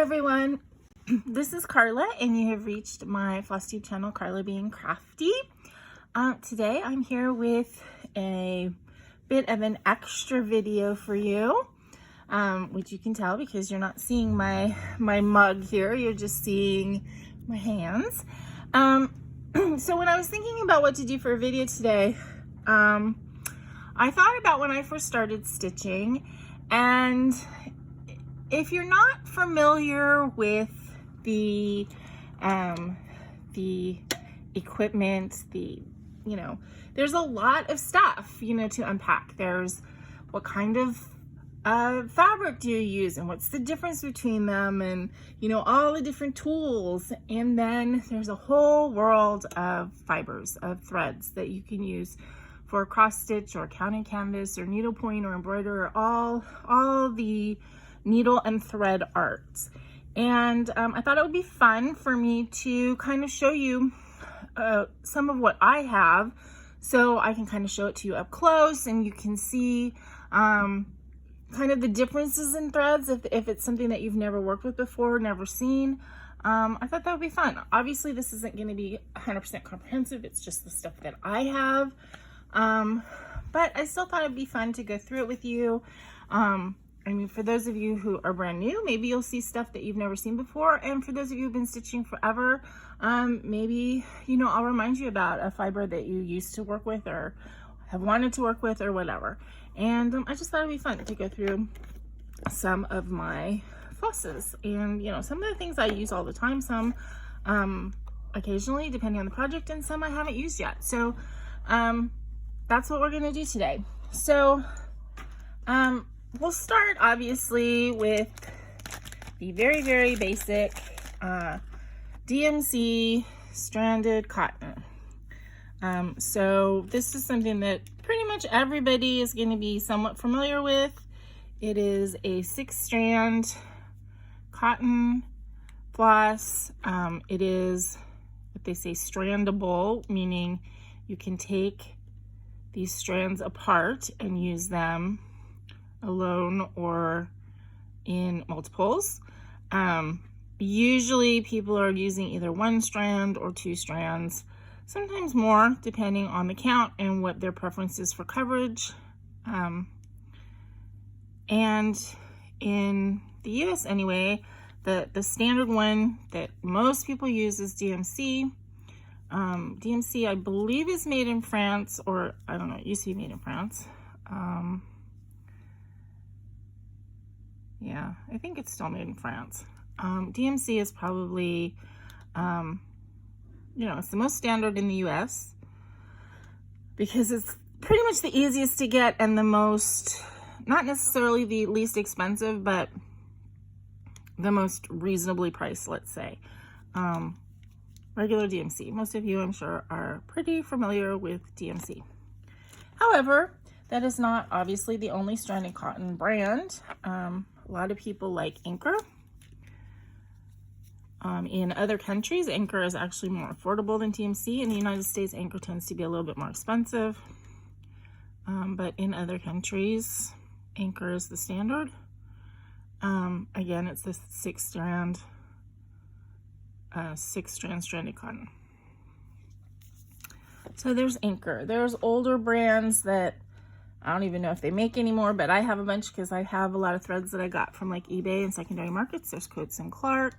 everyone, this is Carla and you have reached my FlossTube channel, Carla being Crafty. Today I'm here with a bit of an extra video for you, which you can tell because you're not seeing my mug here, you're just seeing my hands. So when I was thinking about what to do for a video today, I thought about when I first started stitching, and if you're not familiar with the equipment, there's a lot of stuff, to unpack. There's what kind of fabric do you use and what's the difference between them, and all the different tools. And then there's a whole world of fibers, of threads that you can use for cross stitch or counting canvas or needlepoint or embroider, or all the needle and thread arts. And I thought it would be fun for me to kind of show you some of what I have, so I can kind of show it to you up close and you can see kind of the differences in threads if it's something that you've never worked with before, never seen. I thought that would be fun. Obviously this isn't going to be 100% comprehensive, it's just the stuff that I have, but I still thought it'd be fun to go through it with you. For those of you who are brand new, maybe you'll see stuff that you've never seen before. And for those of you who've been stitching forever, maybe, I'll remind you about a fiber that you used to work with or have wanted to work with or whatever. And I just thought it'd be fun to go through some of my flosses. And, some of the things I use all the time, some occasionally, depending on the project, and some I haven't used yet. So that's what we're going to do today. So, we'll start obviously with the very, very basic Dmc Stranded Cotton. So this is something that pretty much everybody is going to be somewhat familiar with. It is a 6-strand cotton floss. It is what they say strandable, meaning you can take these strands apart and use them alone or in multiples. Usually people are using either 1 strand or 2 strands, sometimes more depending on the count and what their preference is for coverage. And in the US anyway, the standard one that most people use is DMC. DMC I believe is made in France, or I don't know, it used to be made in France. Yeah, I think it's still made in France. DMC is probably, it's the most standard in the US because it's pretty much the easiest to get and the most, not necessarily the least expensive, but the most reasonably priced, let's say. Regular DMC. Most of you, I'm sure, are pretty familiar with DMC. However, that is not obviously the only stranded cotton brand. A lot of people like Anchor. In other countries, Anchor is actually more affordable than DMC. In the United States, Anchor tends to be a little bit more expensive. But in other countries, Anchor is the standard. Again, it's this 6-strand stranded cotton. So there's Anchor. There's older brands that I don't even know if they make anymore, but I have a bunch because I have a lot of threads that I got from like eBay and secondary markets. There's Coats and Clark.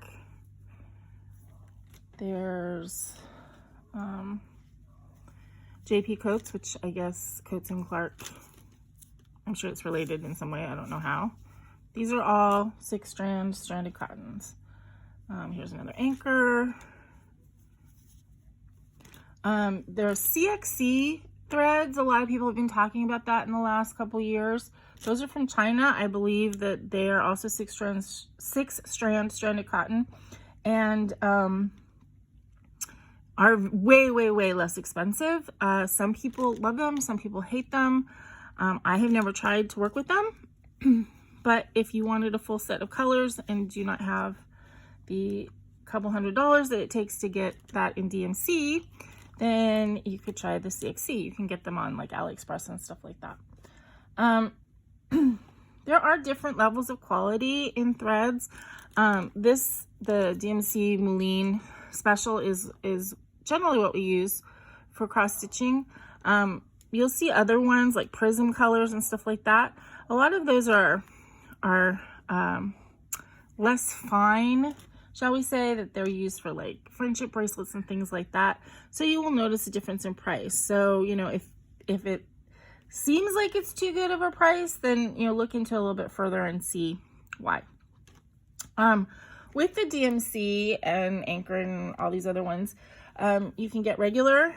There's JP Coats, which I guess Coats and Clark, I'm sure it's related in some way. I don't know how. These are all 6-strand stranded cottons. Here's another Anchor. There's CXC threads. A lot of people have been talking about that in the last couple years. Those are from China. I believe that they are also 6-strand stranded cotton, and are way, way, way less expensive. Some people love them, some people hate them. I have never tried to work with them, but if you wanted a full set of colors and do not have the couple $100 that it takes to get that in DMC, then you could try the CXC. You can get them on like AliExpress and stuff like that. there are different levels of quality in threads. The DMC Moline Special is generally what we use for cross stitching. You'll see other ones like Prism colors and stuff like that. A lot of those are less fine, shall we say, that they're used for like friendship bracelets and things like that. So you will notice a difference in price. So, you know, if it seems like it's too good of a price, then, you know, look into it a little bit further and see why. With the DMC and Anchor and all these other ones, you can get regular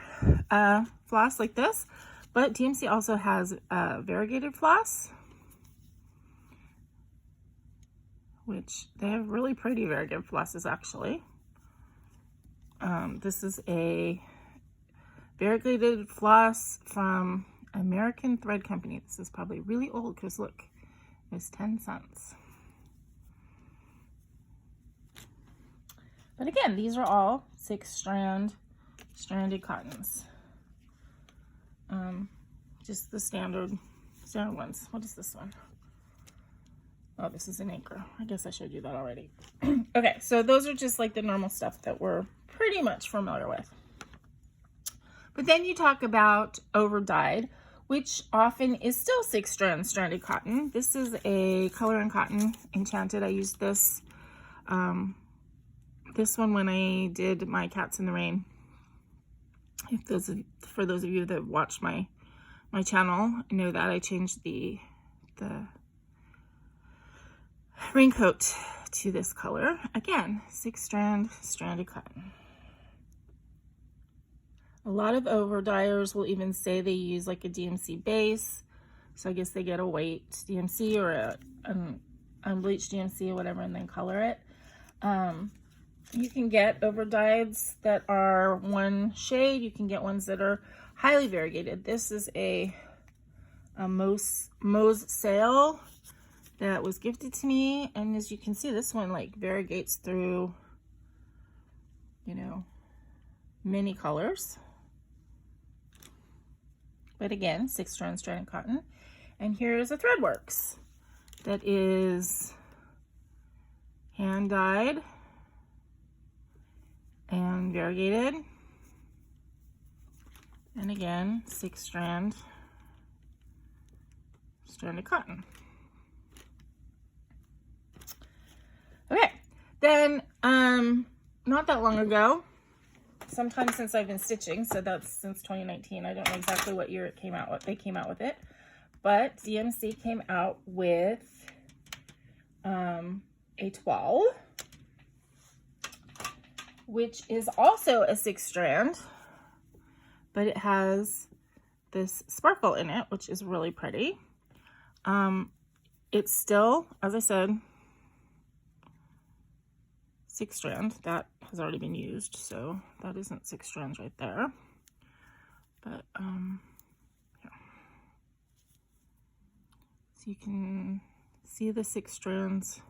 floss like this, but DMC also has variegated floss, which they have really pretty variegated flosses actually. This is a variegated floss from American Thread Company. This is probably really old because look, it's 10 cents. But again, these are all 6-strand stranded cottons. Just the standard ones. What is this one? Oh, this is an Anchor. I guess I showed you that already. Okay, so those are just like the normal stuff that we're pretty much familiar with. But then you talk about over dyed, which often is still 6-strand stranded cotton. This is a Color and Cotton Enchanted. I used this this one when I did my Cats in the Rain. For those of you that watch my channel, know that I changed the raincoat to this color. Again, 6-strand stranded cotton. A lot of over dyers will even say they use like a DMC base. So I guess they get a white DMC or an unbleached DMC or whatever and then color it. You can get over dyes that are one shade. You can get ones that are highly variegated. This is a Moe's Sale that was gifted to me, and as you can see, this one like variegates through, you know, many colors. But again, 6-strand stranded cotton. And here's a Threadworks that is hand dyed and variegated, and again 6-strand stranded cotton. Okay, then not that long ago, sometime since I've been stitching, so that's since 2019. I don't know exactly what year it came out, what they came out with it, but DMC came out with a 12, which is also a 6-strand, but it has this sparkle in it, which is really pretty. It's still, as I said, 6-strand. That has already been used, so that isn't 6 strands right there. But yeah. So you can see the 6 strands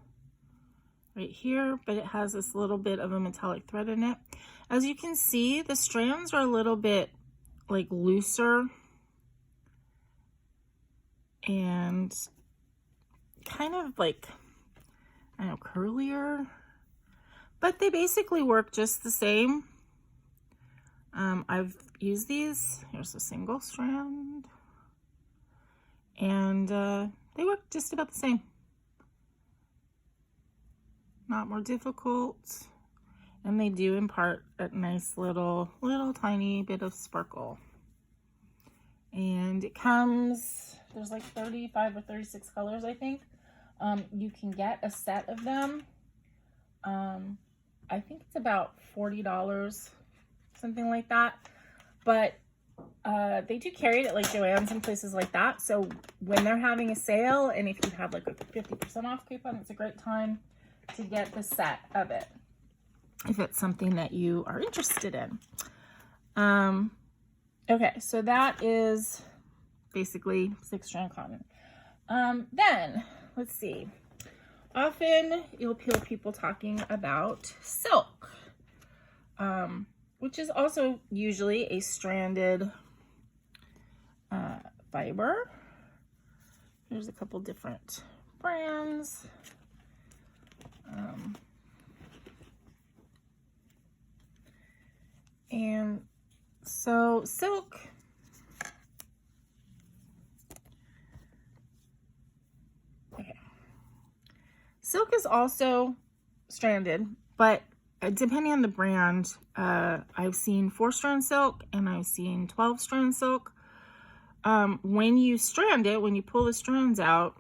right here, but it has this little bit of a metallic thread in it. As you can see, the strands are a little bit like looser and kind of like, I don't know, curlier, but they basically work just the same. I've used these. Here's a single strand, and they work just about the same. Not more difficult, and they do impart a nice little tiny bit of sparkle. And it comes, there's like 35 or 36 colors, I think. You can get a set of them. I think it's about $40, something like that. But they do carry it at like Joann's and places like that. So when they're having a sale, and if you have like a 50% off coupon, it's a great time to get the set of it, if it's something that you are interested in. Okay, so that is basically 6-strand cotton. Then, let's see. Often you'll hear people talking about silk, which is also usually a stranded fiber. There's a couple different brands. And so silk, okay. Silk is also stranded, but depending on the brand, I've seen 4-strand silk and I've seen 12-strand silk. When you strand it, when you pull the strands out,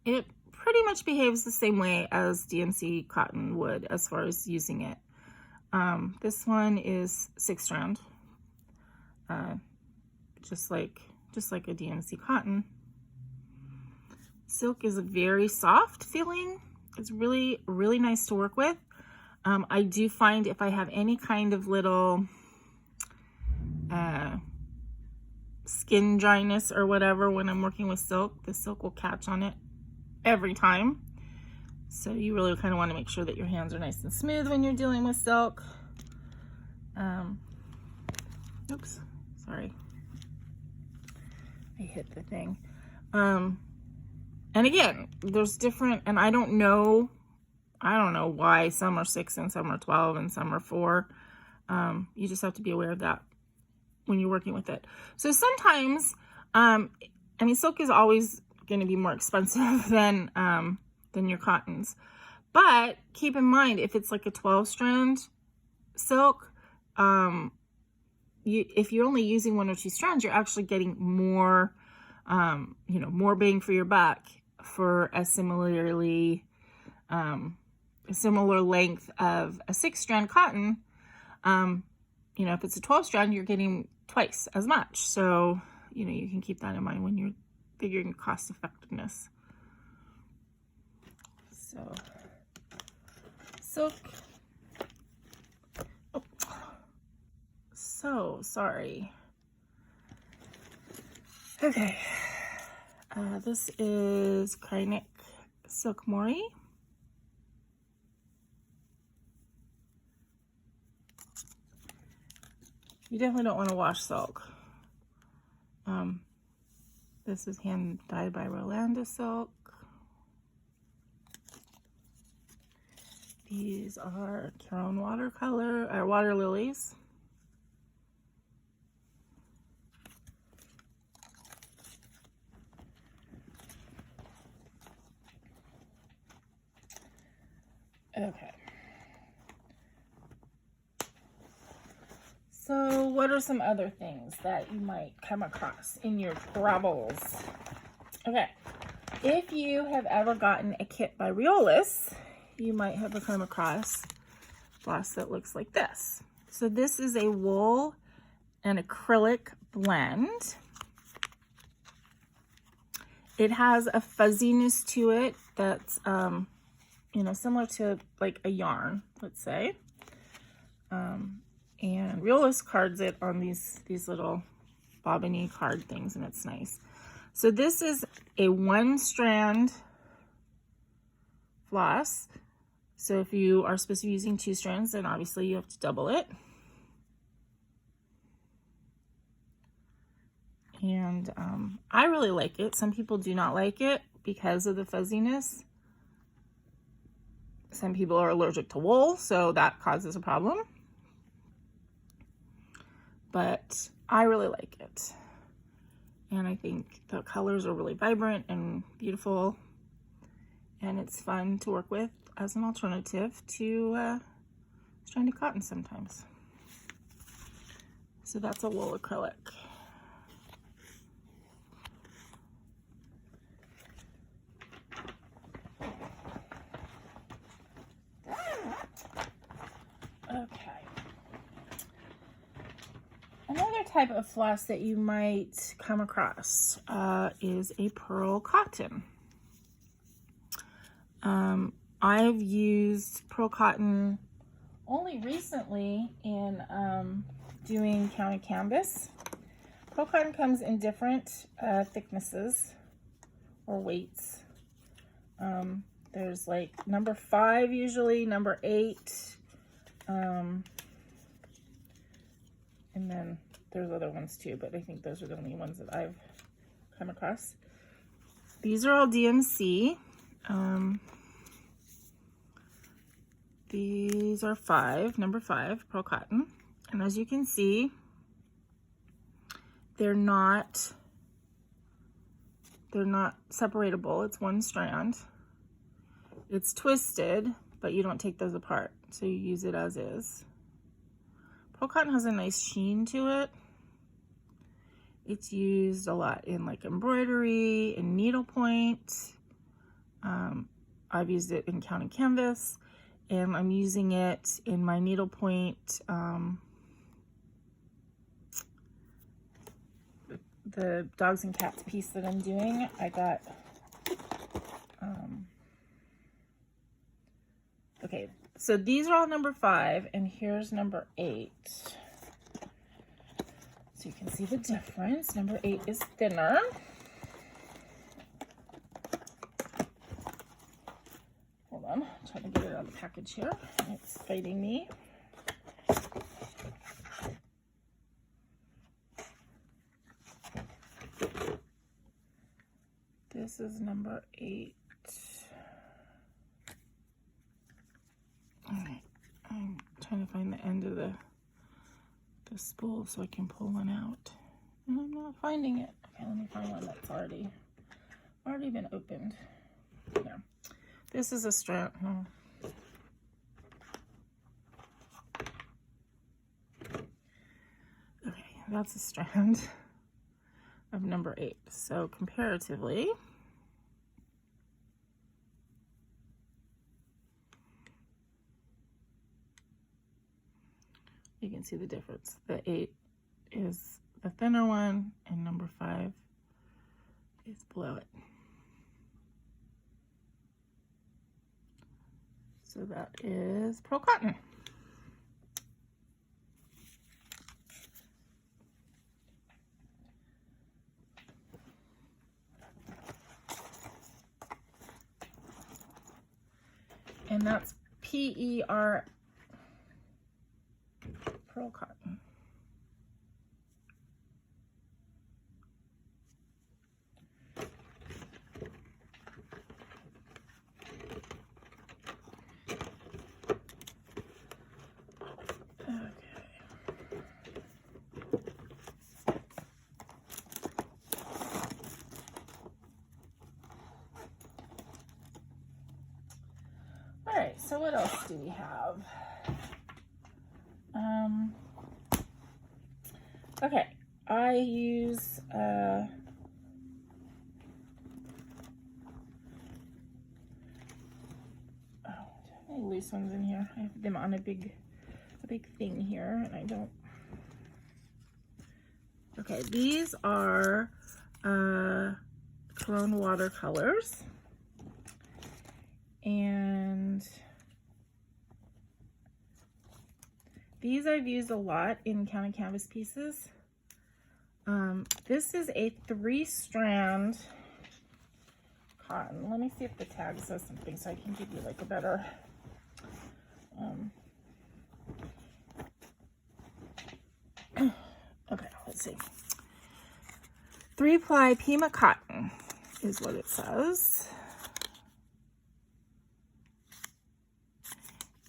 it pretty much behaves the same way as DMC cotton would as far as using it. This one is 6-strand, just like a DMC cotton. Silk is a very soft feeling. It's really, really nice to work with. I do find if I have any kind of little skin dryness or whatever when I'm working with silk, the silk will catch on it every time. So you really kind of want to make sure that your hands are nice and smooth when you're dealing with silk. Oops, sorry. I hit the thing. And again, there's different, and I don't know why some are 6 and some are 12 and some are 4. You just have to be aware of that when you're working with it. So sometimes, I mean, silk is always going to be more expensive than your cottons, but keep in mind, if it's like a 12-strand silk, if you're only using 1 or 2 strands, you're actually getting more, more bang for your buck for a similar length of a 6-strand cotton. If it's a 12-strand, you're getting twice as much. So, you can keep that in mind when you're figuring cost effectiveness. So, silk. Oh. So sorry. Okay. This is Krynic Silk Mori. You definitely don't want to wash silk. This is hand dyed by Rolanda Silk. These are Caron water lilies. Okay. So what are some other things that you might come across in your travels? Okay. If you have ever gotten a kit by Riolis, you might have come across floss that looks like this. So this is a wool and acrylic blend. It has a fuzziness to it that's, similar to like a yarn, let's say. And Riolis cards it on these little bobbiny card things, and it's nice. So this is a 1-strand floss. So if you are supposed to be using 2 strands, then obviously you have to double it. And I really like it. Some people do not like it because of the fuzziness. Some people are allergic to wool, so that causes a problem. But I really like it. And I think the colors are really vibrant and beautiful. And it's fun to work with as an alternative to stranded cotton sometimes. So that's a wool acrylic. Okay. Another type of floss that you might come across is a pearl cotton. I've used pearl cotton only recently in doing counted canvas. Pearl cotton comes in different thicknesses or weights. There's like number 5 usually, number 8, and then there's other ones too, but I think those are the only ones that I've come across. these are all DMC. These are number 5 pearl cotton, and as you can see, they're not separatable. It's one strand. It's twisted, but you don't take those apart, so you use it as is. Pearl cotton has a nice sheen to it. It's used a lot in like embroidery and needlepoint. I've used it in counting canvas, and I'm using it in my needlepoint, the dogs and cats piece that I'm doing. I got, okay, so these are all number 5, and here's number 8. So you can see the difference. Number 8 is thinner. Hold on, I'm trying to get it out of the package here. It's fighting me. This is number 8. All right, I'm trying to find the end of the spool so I can pull one out, and I'm not finding it. Okay, let me find one that's already been opened. Yeah, this is a strand. Okay, that's a strand of number 8. So comparatively, you can see the difference. The 8 is the thinner one, and number 5 is below it. So that is pearl cotton. And that's PER pearl cotton. Alright, so what else do we have? Okay, I use any loose ones in here. I have them on a big thing here, and I don't. Okay, these are Corona watercolors, and these I've used a lot in counting canvas pieces. This is a 3-strand cotton. Let me see if the tag says something so I can give you like a better okay, let's see. 3-ply Pima cotton is what it says.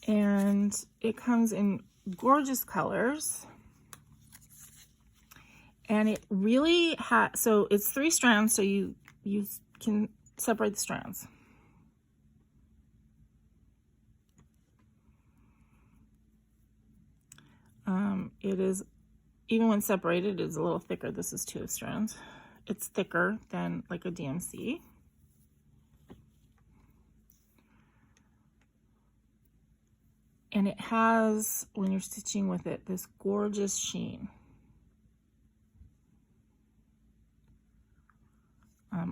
And it comes in gorgeous colors. And it really has, so it's 3 strands, so you can separate the strands. It is, even when separated, it is a little thicker. This is 2 strands. It's thicker than like a DMC. And it has, when you're stitching with it, this gorgeous sheen.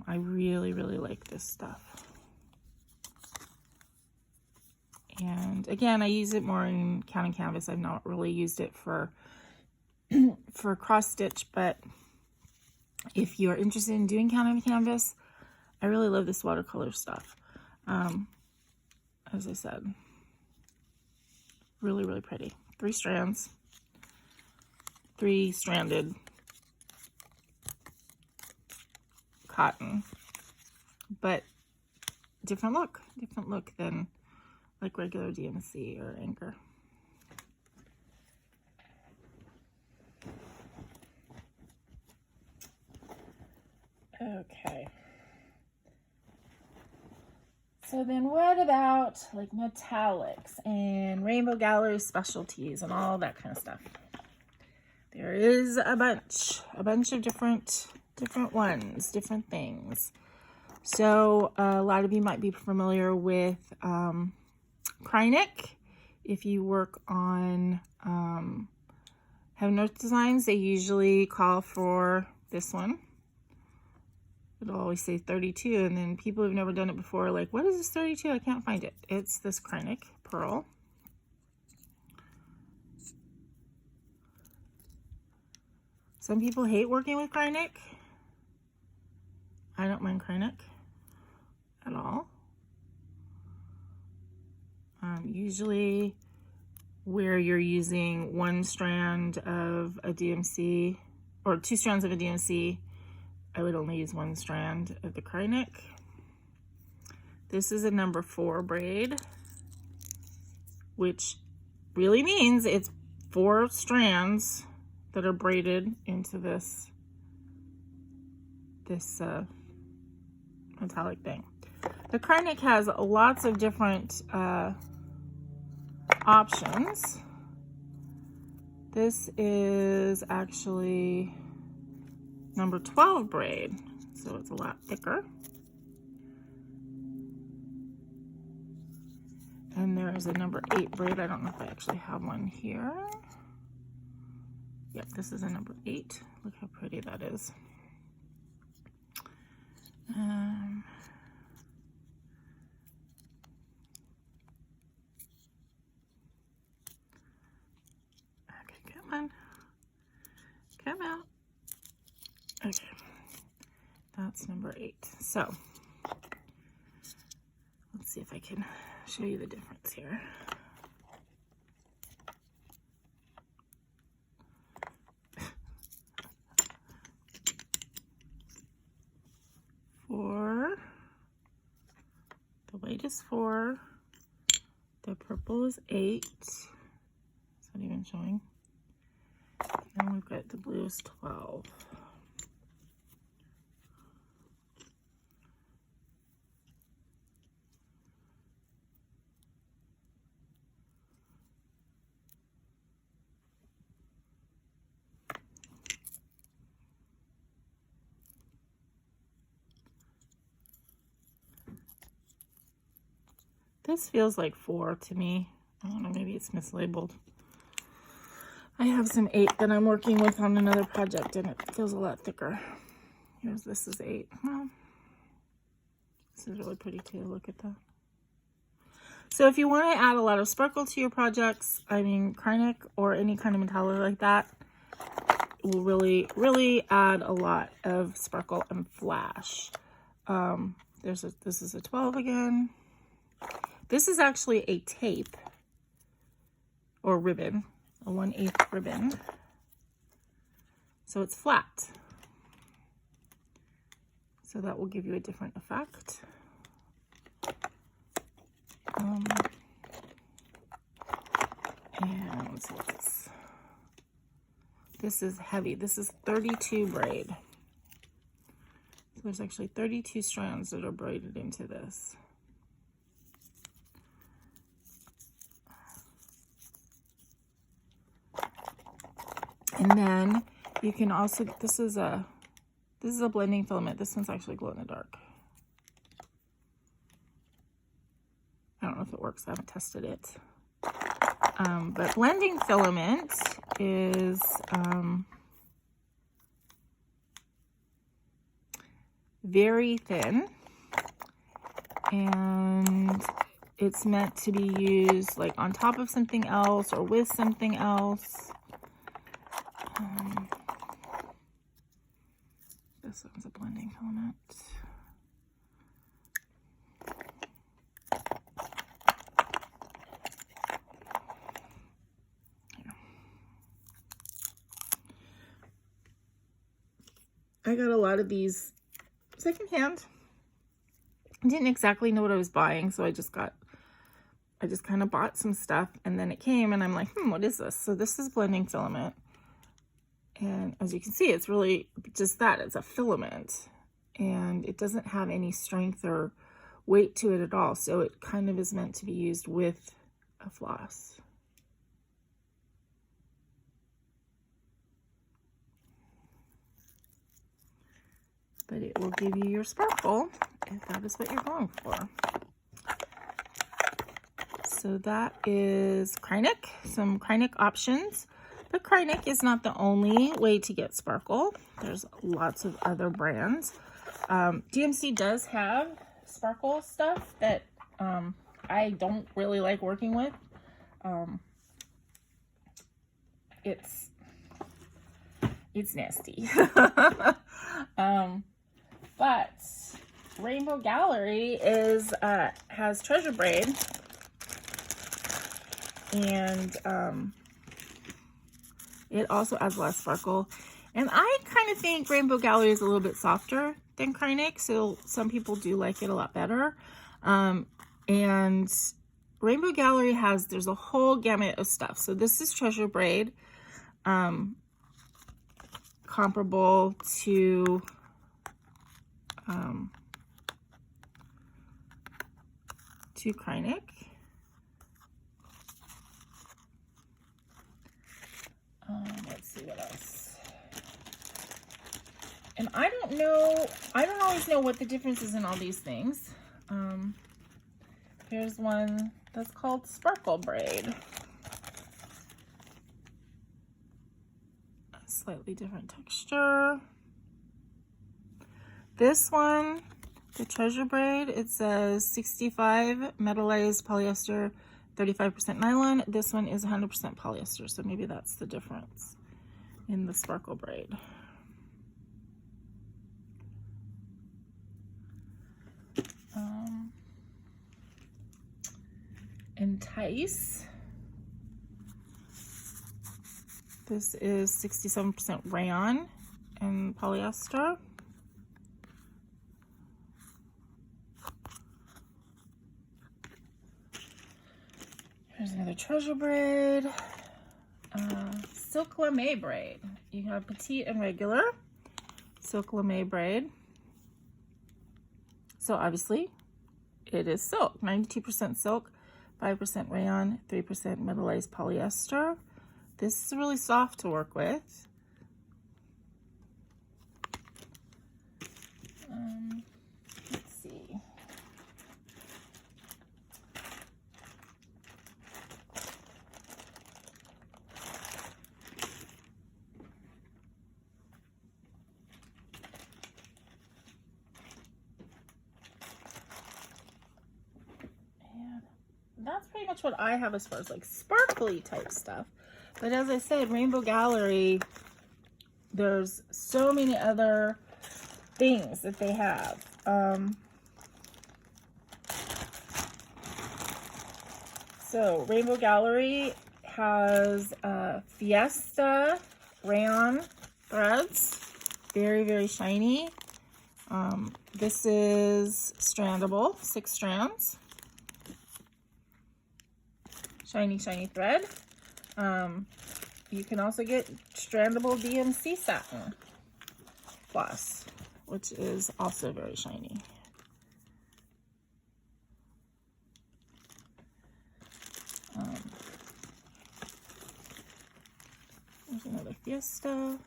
I really, really like this stuff. And again, I use it more in counting canvas. I've not really used it for cross stitch, but if you're interested in doing counting canvas, I really love this watercolor stuff. As I said, really, really pretty. 3 strands, 3-stranded cotton. but different look than like regular DMC or Anchor. Okay. So then what about like metallics and Rainbow Gallery specialties and all that kind of stuff? There is a bunch of different ones, different things. So a lot of you might be familiar with Kreinik. If you work on Heaven Earth designs, they usually call for this one. It'll always say 32, and then people who've never done it before are like, what is this 32? I can't find it. It's this Kreinik pearl. Some people hate working with Kreinik. I don't mind Kreinik at all. Usually where you're using one strand of a DMC or two strands of a DMC, I would only use one strand of the Kreinik. This is a number 4 braid, which really means it's 4 strands that are braided into this metallic thing. The Kreinik has lots of different options. This is actually number 12 braid, so it's a lot thicker. And there is a number 8 braid. I don't know if I actually have one here. Yep, this is a number 8. Look how pretty that is. Okay, come on. Come out. Okay, that's number 8. So, let's see if I can show you the difference here. For the white is 4, the purple is 8. Is that even showing? And we've got the blue is 12. This feels like 4 to me. I don't know, maybe it's mislabeled. I have some 8 that I'm working with on another project, and it feels a lot thicker. This is 8. Well, this is really pretty too. Look at that. So if you want to add a lot of sparkle to your projects, I mean, Kreinik or any kind of metallic like that will really, really add a lot of sparkle and flash. This is a 12 again. This is actually a tape or ribbon, a 1/8 ribbon. So it's flat. So that will give you a different effect. And let's see what this. This is heavy. This is 32 braid. So there's actually 32 strands that are braided into this. And then you can also, this is a blending filament. This one's actually glow in the dark. I don't know if it works. I haven't tested it. But blending filament is very thin, and it's meant to be used like on top of something else or with something else. This one's a blending filament. I got a lot of these secondhand. didn't exactly know what I was buying, so I just kind of bought some stuff, and then it came and I'm like, what is this? So this is blending filament. And as you can see, it's really just that, it's a filament, and it doesn't have any strength or weight to it at all. So it kind of is meant to be used with a floss. But it will give you your sparkle if that is what you're going for. So that is Kreinik, some Kreinik options. But Kreinik is not the only way to get sparkle. There's lots of other brands. DMC does have sparkle stuff that I don't really like working with. It's nasty. But Rainbow Gallery is has treasure braid, and it also adds less sparkle. And I kind of think Rainbow Gallery is a little bit softer than Kreinik, so some people do like it a lot better. And Rainbow Gallery there's a whole gamut of stuff. So this is treasure braid, comparable to Kreinik. Let's see what else. And I don't always know what the difference is in all these things. Here's one that's called Sparkle Braid. A slightly different texture. This one, the treasure braid, it says 65 metallized polyester, 35% nylon. This one is 100% polyester, so maybe that's the difference in the sparkle braid. Entice. This is 67% rayon and polyester. Here's another treasure braid. Silk Lemay braid. You have petite and regular silk Lemay braid. So obviously it is silk, 92% silk, 5% rayon, 3% metallized polyester. This is really soft to work with. Let's see. That's pretty much what I have as far as like sparkly type stuff. But as I said, Rainbow Gallery, there's so many other things that they have. So Rainbow Gallery has Fiesta rayon threads, very, very shiny. This is strandable, 6 strands. Shiny, shiny thread. You can also get strandable DMC satin floss, which is also very shiny. There's another Fiesta.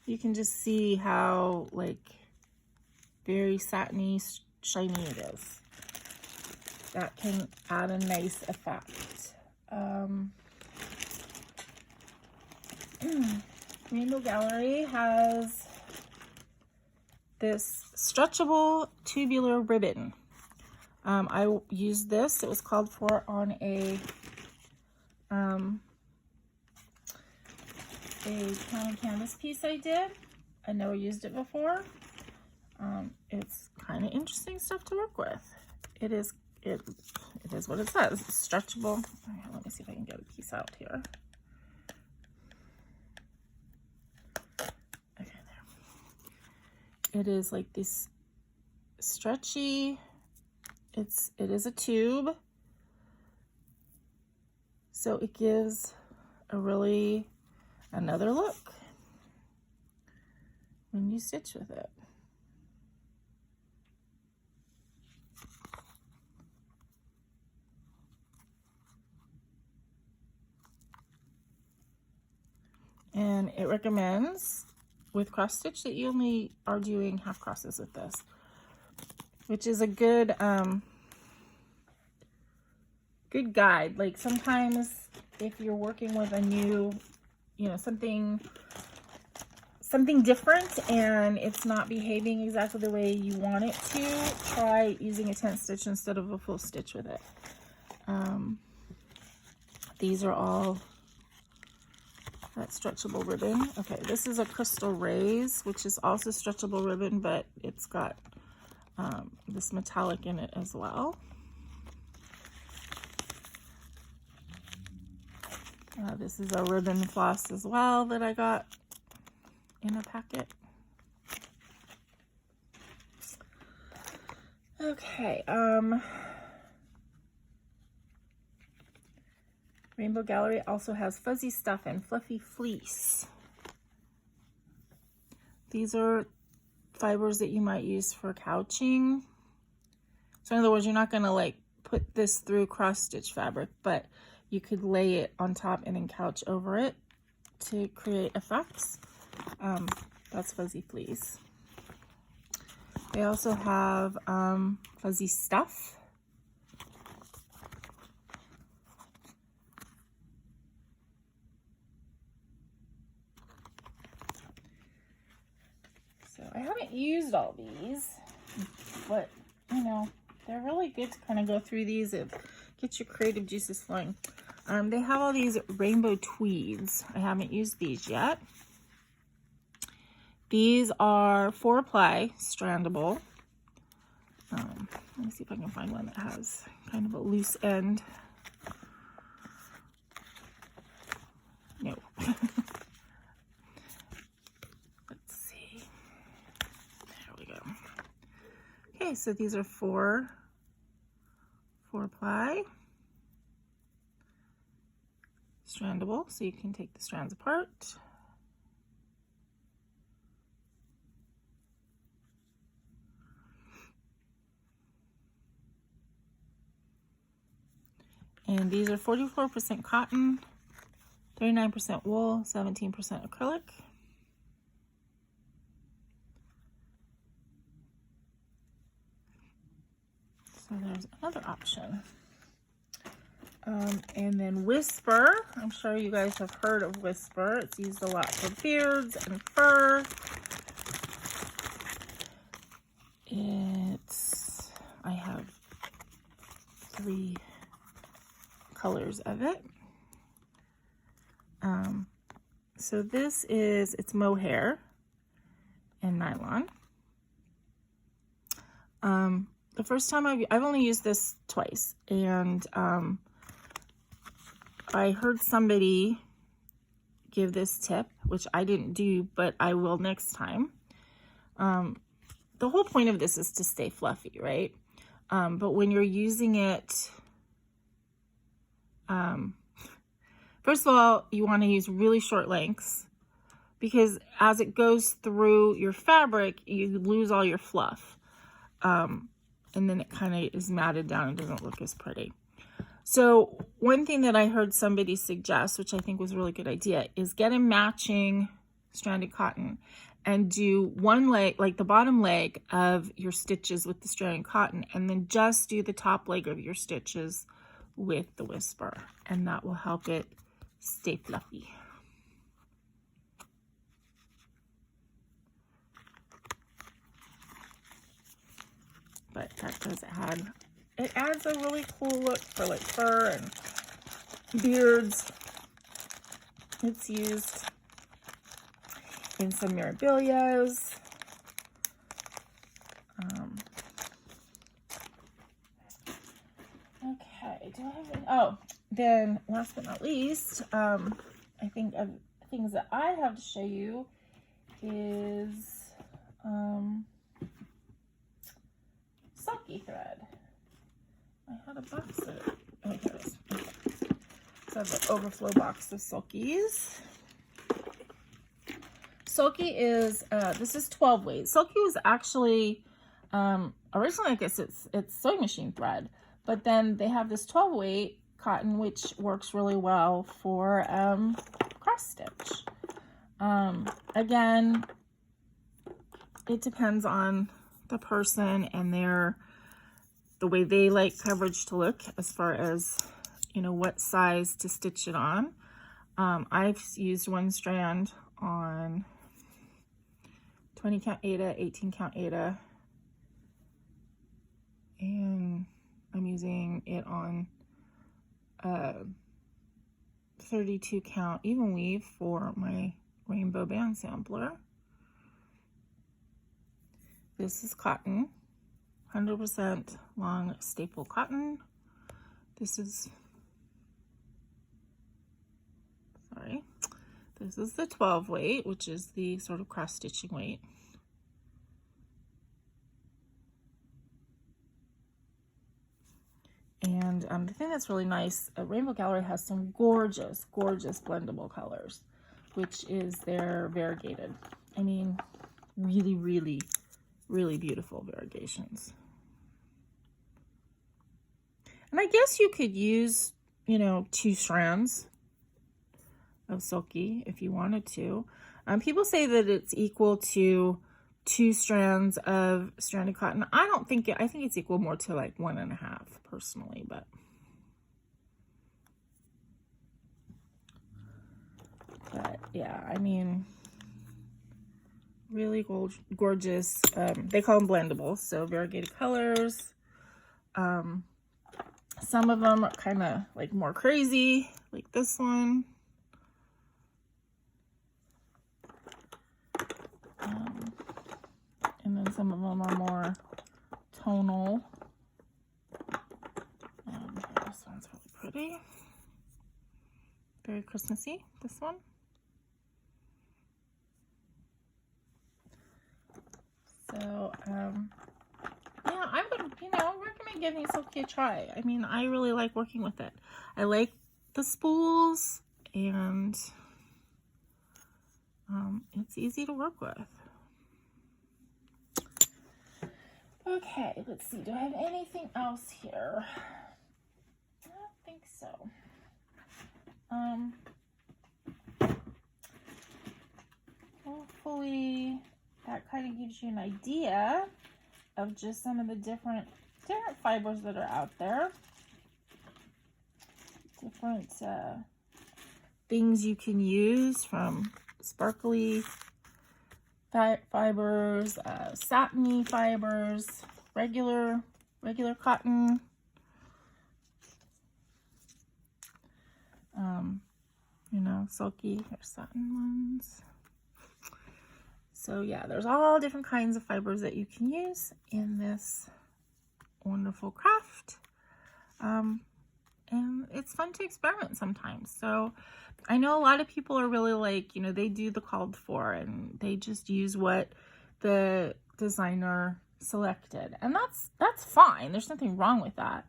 You can just see how like very satiny, shiny it is. That can add a nice effect. Rainbow Gallery has this stretchable tubular ribbon. I used this. It was called for on a counter canvas piece I did. I never used it before. It's kind of interesting stuff to work with. It is what it says. It's stretchable. Let me see if I can get a piece out here. Okay, there. It is like this stretchy It is a tube, so it gives another look when you stitch with it. And it recommends with cross stitch that you only are doing half crosses with this, which is a good good guide. Like sometimes if you're working with a new, you know, something different and it's not behaving exactly the way you want it to, try using a 10th stitch instead of a full stitch with it. These are all that stretchable ribbon. Okay, this is a Crystal Rays, which is also stretchable ribbon, but it's got this metallic in it as well. This is a ribbon floss as well that I got in a packet. Okay, Rainbow Gallery also has Fuzzy Stuff and Fluffy Fleece. These are fibers that you might use for couching. So in other words, you're not going to like put this through cross stitch fabric, but you could lay it on top and then couch over it to create effects. That's Fuzzy Fleece. They also have Fuzzy Stuff. So I haven't used all these, but you know, they're really good to kind of go through these and get your creative juices flowing. They have all these rainbow tweeds. I haven't used these yet. These are 4-ply strandable. Let me see if I can find one that has kind of a loose end. No. Let's see. There we go. Okay, so these are 4-ply strandable, so you can take the strands apart. And these are 44% cotton, 39% wool, 17% acrylic. So there's another option. And then Whisper. I'm sure you guys have heard of Whisper. It's used a lot for beards and fur. I have 3 colors of it. So this is, it's mohair and nylon. The first time I've only used this twice, and I heard somebody give this tip, which I didn't do, but I will next time. The whole point of this is to stay fluffy, right? But when you're using it, first of all, you want to use really short lengths, because as it goes through your fabric, you lose all your fluff. And then it kind of is matted down and doesn't look as pretty. So one thing that I heard somebody suggest, which I think was a really good idea, is get a matching stranded cotton and do one leg, like the bottom leg of your stitches with the stranded cotton, and then just do the top leg of your stitches with the Whisper, and that will help it stay fluffy. But that does add, it adds a really cool look for like fur and beards. It's used in some mirabilias. Okay, do I have any? Oh, then last but not least, I think of things that I have to show you is Silky thread. I had a box of, oh, here it is. Okay. So I have an overflow box of Sulkies. Sulky is, this is 12 weight. Sulky was actually, originally I guess it's sewing machine thread, but then they have this 12 weight cotton, which works really well for cross stitch. Again, it depends on the person and the way they like coverage to look as far as, you know, what size to stitch it on. I've used one strand on 20 count Aida, 18 count Aida, and I'm using it on 32 count even weave for my rainbow band sampler. This is cotton, 100% long staple cotton. This is, sorry, this is the 12 weight, which is the sort of cross stitching weight. And the thing that's really nice, Rainbow Gallery has some gorgeous, gorgeous blendable colors, which is their variegated. I mean, really, really, really beautiful variegations. And I guess you could use, you know, 2 strands of Sulky if you wanted to. People say that it's equal to 2 strands of stranded cotton. I don't think I think it's equal more to like 1.5 personally, but yeah, I mean, really gorgeous. They call them blendable, so variegated colors. Some of them are kind of like more crazy, like this one. And then some of them are more tonal. This one's really pretty. Very Christmassy, this one. So, yeah, I would, you know, recommend giving Sulky a try. I mean, I really like working with it. I like the spools, and it's easy to work with. Okay, let's see. Do I have anything else here? I don't think so. Hopefully that kind of gives you an idea of just some of the different fibers that are out there. Different things you can use, from sparkly fibers, satiny fibers, regular cotton, you know, Sulky or satin ones. So yeah, there's all different kinds of fibers that you can use in this wonderful craft. And it's fun to experiment sometimes. So I know a lot of people are really like, you know, they do the called for and they just use what the designer selected. And that's fine. There's nothing wrong with that.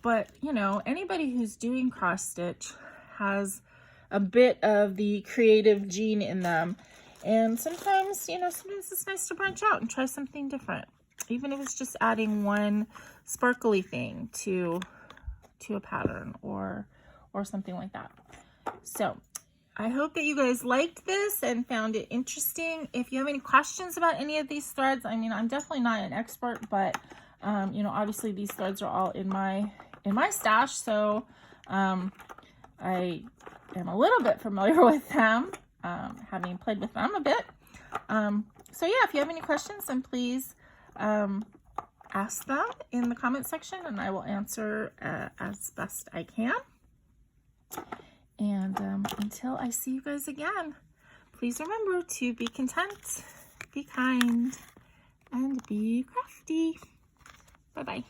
But, you know, anybody who's doing cross stitch has a bit of the creative gene in them. And sometimes, you know, sometimes it's nice to branch out and try something different. Even if it's just adding one sparkly thing to a pattern or something like that. So I hope that you guys liked this and found it interesting. If you have any questions about any of these threads, I mean, I'm definitely not an expert, but you know, obviously these threads are all in my stash, so I am a little bit familiar with them, having played with them a bit. So yeah, if you have any questions, then please ask them in the comment section and I will answer as best I can. And until I see you guys again, please remember to be content, be kind, and be crafty. Bye-bye.